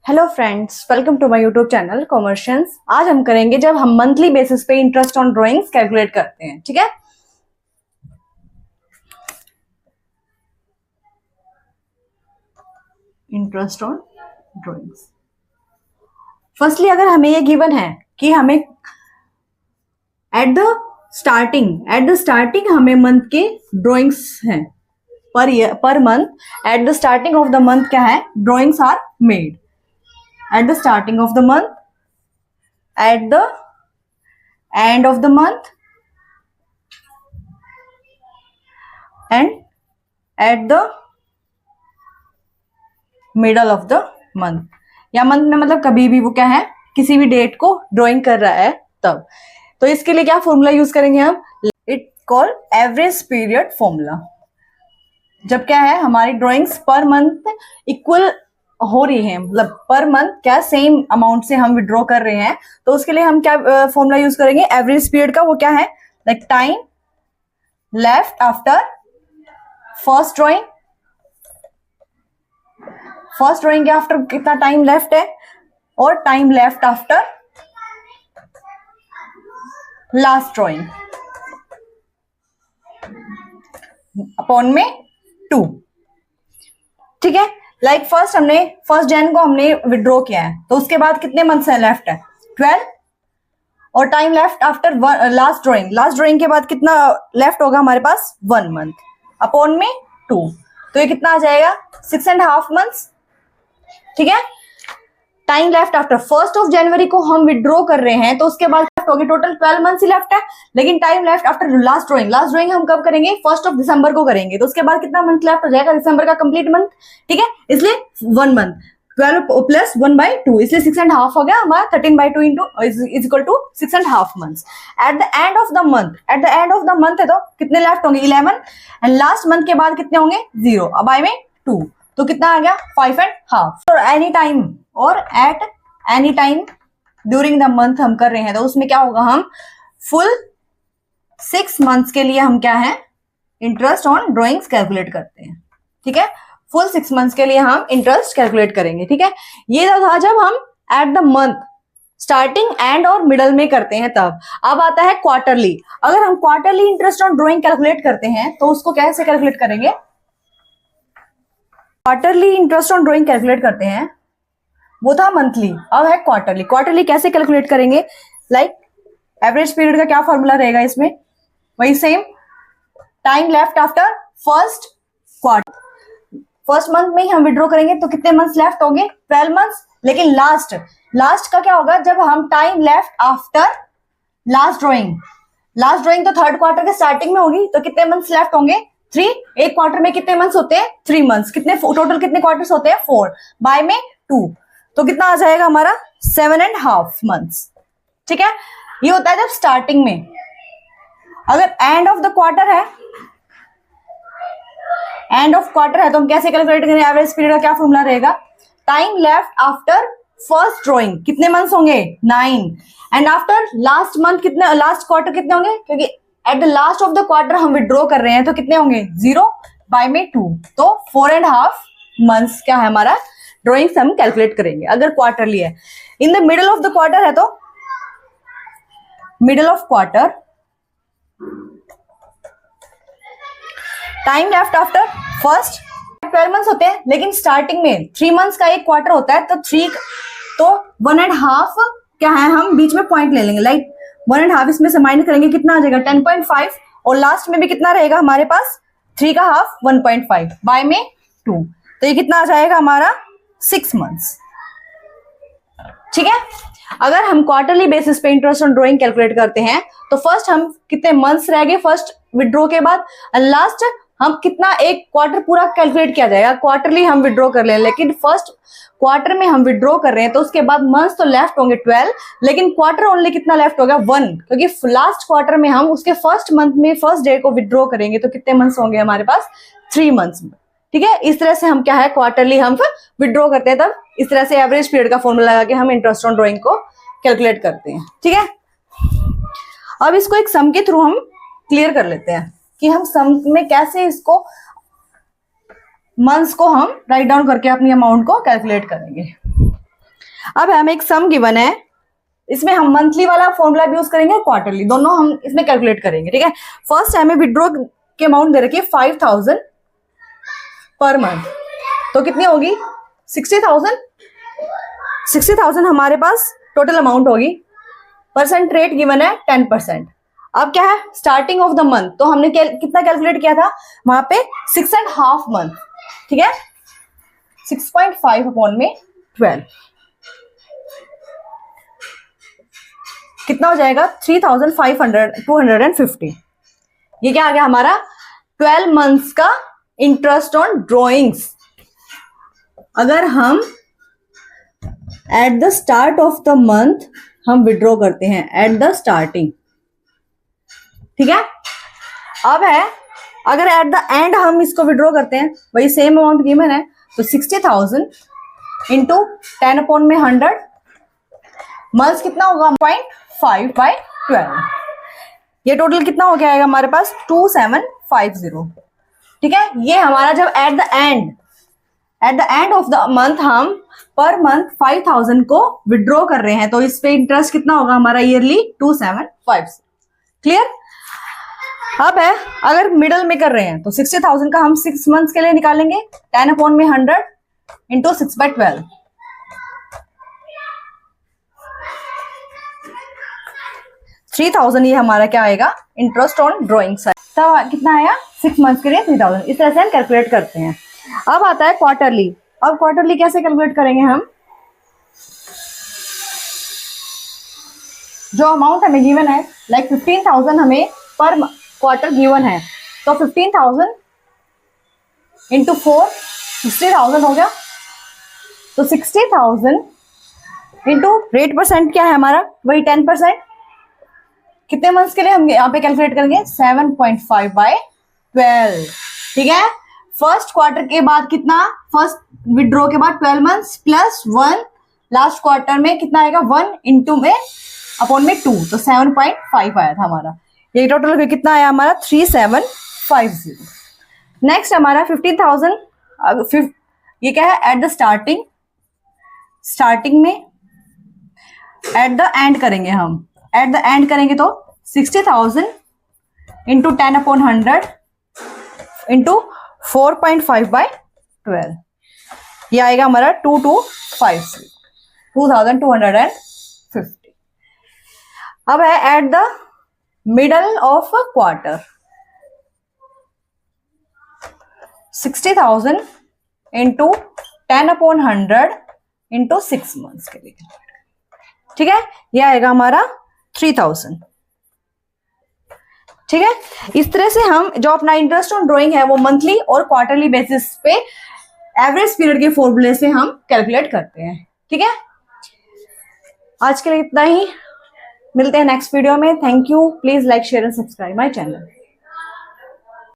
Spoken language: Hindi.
Hello friends, welcome to my YouTube channel commercians. आज हम करेंगे जब हम मंथली बेसिस पे इंटरेस्ट ऑन ड्राइंग्स कैलकुलेट करते हैं। ठीक है, इंटरेस्ट ऑन ड्राइंग्स। फर्स्टली अगर हमें ये गिवन है कि हमें एट द स्टार्टिंग हमें मंथ के ड्राइंग्स हैं पर month. At the starting of the month क्या है, drawings are made at the starting of the month, at the end of the month and at the middle of the month। या मंथ में मतलब कभी भी वो क्या है, किसी भी डेट को ड्राइंग कर रहा है तब। तो इसके लिए क्या फॉर्मूला यूज करेंगे हम, it called average period formula. जब क्या है हमारी ड्राइंग्स पर मंथ इक्वल हो रही है, मतलब पर मंथ क्या सेम अमाउंट से हम विड्रॉ कर रहे हैं, तो उसके लिए हम क्या फॉर्मूला यूज करेंगे एवरेज पीरियड का। वो क्या है, like time left after first drawing के आफ्टर कितना टाइम लेफ्ट है, और time left after last drawing upon में 2। ठीक है, लाइक फर्स्ट जैन को हमने विड्रॉ किया है, तो उसके बाद कितने मंथ्स हैं लेफ्ट है 12, और time left after last drawing के बाद कितना लेफ्ट होगा हमारे पास 1 मंथ अपॉन में 2। तो ये कितना आ जाएगा 6.5 मंथ्स। ठीक है, time left after 1st of January को हम विड्रॉ कर रहे हैं, तो उसके बाद लेफ्ट हो गए टोटल 12 मंथ्स ही लेफ्ट है। लेकिन time left after last drawing हम कब करेंगे, 1st ऑफ दिसंबर को करेंगे, तो उसके बाद कितना मंथ लेफ्ट हो जाएगा, दिसंबर का कंप्लीट मंथ। ठीक है, इसलिए 1 मंथ 12 प्लस 1/2, इसलिए 6.5 हो गया हमारा। 13/2 is equal to 6.5 months. At the end of the month है तो कितने लेफ्ट होंगे 11, एंड लास्ट मंथ के बाद कितने होंगे 0, अब बाय में 2, तो कितना आ गया 5.5। और at any time during the month हम कर रहे हैं, तो उसमें क्या होगा, हम फुल 6 मंथ्स के लिए हम क्या है इंटरेस्ट ऑन ड्राइंग्स कैलकुलेट करते हैं। ठीक है, फुल 6 मंथ्स के लिए हम इंटरेस्ट कैलकुलेट करेंगे। ठीक है, ये था जब हम at the month starting and और मिडल में करते हैं तब। अब आता है क्वार्टरली। अगर हम quarterly interest on drawing calculate करते हैं तो उसको कैसे कैलकुलेट करेंगे, quarterly interest on drawing calculate करते हैं, वो था मंथली, अब है क्वार्टरली कैसे कैलकुलेट करेंगे, लाइक एवरेज पीरियड का क्या फॉर्मूला रहेगा इसमें, वही same time left after first month में ही हम विड्रॉ करेंगे, तो कितने मंथ्स लेफ्ट होंगे 12 मंथ्स। लेकिन लास्ट का क्या होगा, जब हम time left after last drawing तो थर्ड क्वार्टर के स्टार्टिंग में होगी, तो कितने मंथ्स लेफ्ट होंगे 3। एक क्वार्टर में कितने मंथ्स होते हैं 3 मंथ्स, कितने टोटल कितने क्वार्टर्स होते हैं 4, बाय में 2, तो कितना आ जाएगा हमारा 7.5 मंथ्स। ठीक है, ये होता है जब स्टार्टिंग में। अगर एंड ऑफ क्वार्टर है तो हम कैसे कैलकुलेट करें, एवरेज पीरियड का क्या फॉर्मूला रहेगा, time left after first drawing कितने मंथ्स होंगे 9, एंड आफ्टर लास्ट क्वार्टर कितने होंगे, क्योंकि at the last of the quarter हम विड्रॉ कर रहे हैं, तो कितने होंगे 0 बाय में 2, तो 4.5 मंथ्स क्या है हमारा ड्राइंग्स हम कैलकुलेट करेंगे अगर क्वार्टरली है। In the middle of the quarter है तो middle of quarter time left after first 12 months होते हैं, लेकिन स्टार्टिंग में 3 मंथ्स का एक क्वार्टर होता है, तो 1.5 क्या है, हम बीच में पॉइंट ले लेंगे, लाइक 1.5 इसमें से माइनस करेंगे, कितना आ जाएगा 10.5, और लास्ट में भी कितना रहेगा हमारे पास 3 का हाफ 1.5 बाय में 2, तो ये कितना आ जाएगा हमारा 6 मंथ्स। ठीक है, अगर हम क्वार्टरली बेसिस पे इंटरेस्ट ऑन ड्राइंग कैलकुलेट करते हैं, तो फर्स्ट हम कितने मंथ्स रह गए फर्स्ट विड्रॉ के बाद, लास्ट हम कितना एक क्वार्टर पूरा कैलकुलेट किया जाएगा, क्वार्टरली हम विड्रॉ कर ले, लेकिन फर्स्ट क्वार्टर में हम विड्रॉ कर रहे हैं, तो उसके बाद मंथ्स तो लेफ्ट होंगे 12, लेकिन क्वार्टर ओनली कितना लेफ्ट होगा 1, क्योंकि लास्ट क्वार्टर में हम उसके फर्स्ट मंथ में फर्स्ट डे को विड्रॉ करेंगे, तो कितने मंथ्स होंगे हमारे पास 3 मंथ्स। ठीक है, इस तरह से हम क्या है क्वार्टरली हम विड्रॉ करते हैं, तब इस तरह से एवरेज पीरियड का फॉर्मूला लगा के हम इंटरेस्ट ऑन ड्राइंग को कैलकुलेट करते हैं। ठीक है, अब इसको एक सम के थ्रू हम क्लियर कर लेते हैं कि हम सम में कैसे इसको मंथ्स को हम राइट डाउन करके अपनी अमाउंट को कैलकुलेट करेंगे। अब हमें एक सम गिवन है, इसमें हम मंथली वाला फॉर्मूला भी यूज करेंगे, क्वार्टरली, दोनों हम इसमें कैलकुलेट करेंगे, ठीक है। फर्स्ट हमें विड्रॉ के अमाउंट दे रखी है 5000 पर मंथ, तो कितनी होगी 60,000। 60,000 हमारे पास टोटल अमाउंट होगी। परसेंट रेट गिवन है 10%। अब क्या है, स्टार्टिंग ऑफ द मंथ, तो हमने कितना कैलकुलेट किया था वहां पे 6.5 मंथ, ठीक है। 6.5 अपॉन में 12 कितना हो जाएगा 3,250। ये क्या आ गया हमारा 12 मंथ्स का इंटरेस्ट ऑन ड्रॉइंग्स। अगर हम at the start of the month हम विड्रॉ करते हैं, एट द स्टार्टिंग, ठीक है। अब है अगर एट द एंड हम इसको विड्रॉ करते हैं, वही सेम अमाउंट गिवन है, तो 60,000 इंटू 10 अपॉन में 100 मंथ्स कितना होगा 0.5/12। ये टोटल कितना हो गया आएगा हमारे पास 2750, ठीक है। ये हमारा जब eight the end of the month हम पर मंथ 5000 को विड्रॉ कर रहे हैं, तो इस पे इंटरेस्ट कितना होगा हमारा ईयरली 2750। क्लियर। अब है अगर मिडल में कर रहे हैं तो 60,000 का हम 6 मंथ्स के लिए निकालेंगे, 10 अपॉन में 100 इंटू 6/12, 3000 ये हमारा क्या आएगा इंटरेस्ट ऑन ड्रॉइंग साइड। तब कितना आया 6 मंथ्स के लिए 3000। इस तरह से हम कैलकुलेट करते हैं। अब आता है क्वार्टरली। अब क्वार्टरली कैसे कैलकुलेट करेंगे हम, जो अमाउंट हमें गिवन है लाइक 15,000 हमें पर क्वार्टर गिवन है, तो 15,000 इंटू 4 60,000 हो गया, तो 60,000 इंटू रेट परसेंट क्या है हमारा वही 10%। कितने मंथ्स के लिए हम यहाँ पे कैलकुलेट करेंगे 7.5/12, ठीक है। फर्स्ट क्वार्टर के बाद कितना, फर्स्ट विड्रॉ के बाद 12 मंथ्स प्लस 1 लास्ट क्वार्टर में कितना आएगा 1 इंटू में अपॉन में 2, तो 7.5 आया था हमारा। ये टोटल कितना आया हमारा 3750। नेक्स्ट हमारा 15,000, ये क्या है एट द स्टार्टिंग में, एट द एंड करेंगे हम, एट द एंड करेंगे तो 60,000 इंटू 10 अपॉन 100 इंटू 4.5/12, ये आएगा हमारा 2250। अब है at the middle of quarter, 60,000 into 10 upon 100 into 6 months के लिए, ठीक है। ये आएगा हमारा 3000, ठीक है। इस तरह से हम जो अपना इंटरेस्ट ऑन ड्राइंग है वो मंथली और क्वार्टरली बेसिस पे एवरेज पीरियड के फॉर्मूले से हम कैलकुलेट करते हैं, ठीक है। आज के लिए इतना ही, मिलते हैं नेक्स्ट वीडियो में। Thank you. Please like share and subscribe my channel.